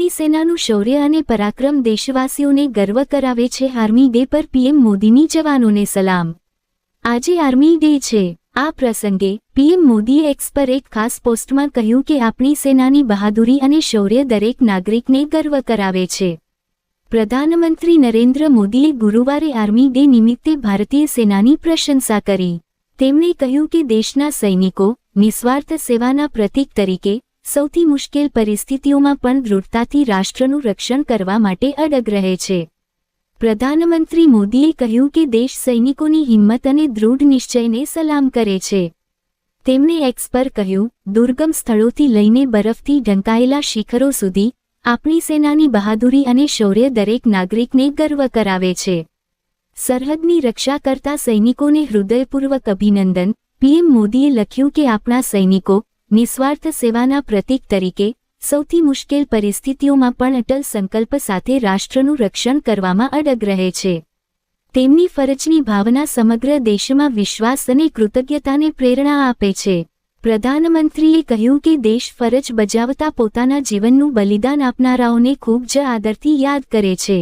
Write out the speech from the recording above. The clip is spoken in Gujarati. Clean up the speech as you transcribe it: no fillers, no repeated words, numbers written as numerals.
આપણી સેનાનું શૌર્ય અને પરાક્રમ દેશવાસીઓને ગર્વ કરાવે છે। આર્મી ડે પર પીએમ મોદીની જવાનોને સલામ। આજે આર્મી ડે છે। આ પ્રસંગે પીએમ મોદીએ એક્સ પર એક ખાસ પોસ્ટમાં કહ્યું કે આપણી સેનાની બહાદુરી અને શૌર્ય દરેક નાગરિકને ગર્વ કરાવે છે। પ્રધાનમંત્રી નરેન્દ્ર મોદીએ ગુરુવારે આર્મી ડે નિમિત્તે ભારતીય સેનાની પ્રશંસા કરી। તેમણે કહ્યું કે દેશના સૈનિકો નિસ્વાર્થ સેવાના પ્રતીક તરીકે સૌથી મુશ્કેલ પરિસ્થિતિઓમાં પણ દૃઢતાથી રાષ્ટ્રનું રક્ષણ કરવા માટે અડગ રહે છે। પ્રધાનમંત્રી મોદીએ કહ્યું કે દેશ સૈનિકોની હિંમત અને દૃઢ નિશ્ચયને સલામ કરે છે। તેમણે એક્સ પર કહ્યું, દુર્ગમ સ્થળોથી લઈને બરફથી ઢંકાયેલા શિખરો સુધી આપણી સેનાની બહાદુરી અને શૌર્ય દરેક નાગરિકને ગર્વ કરાવે છે। સરહદની રક્ષા કરતા સૈનિકોને હૃદયપૂર્વક અભિનંદન। પીએમ મોદીએ લખ્યું કે આપણા સૈનિકો નિસ્વાર્થ સેવાના પ્રતીક તરીકે સૌથી મુશ્કેલ પરિસ્થિતિઓમાં પણ અટલ સંકલ્પ સાથે રાષ્ટ્રનું રક્ષણ કરવામાં અડગ રહે છે। તેમની ફરજની ભાવના સમગ્ર દેશમાં વિશ્વાસ અને કૃતજ્ઞતાને પ્રેરણા આપે છે। પ્રધાનમંત્રીએ કહ્યું કે દેશ ફરજ બજાવતા પોતાના જીવનનું બલિદાન આપનારાઓને ખૂબ જ આદરથી યાદ કરે છે।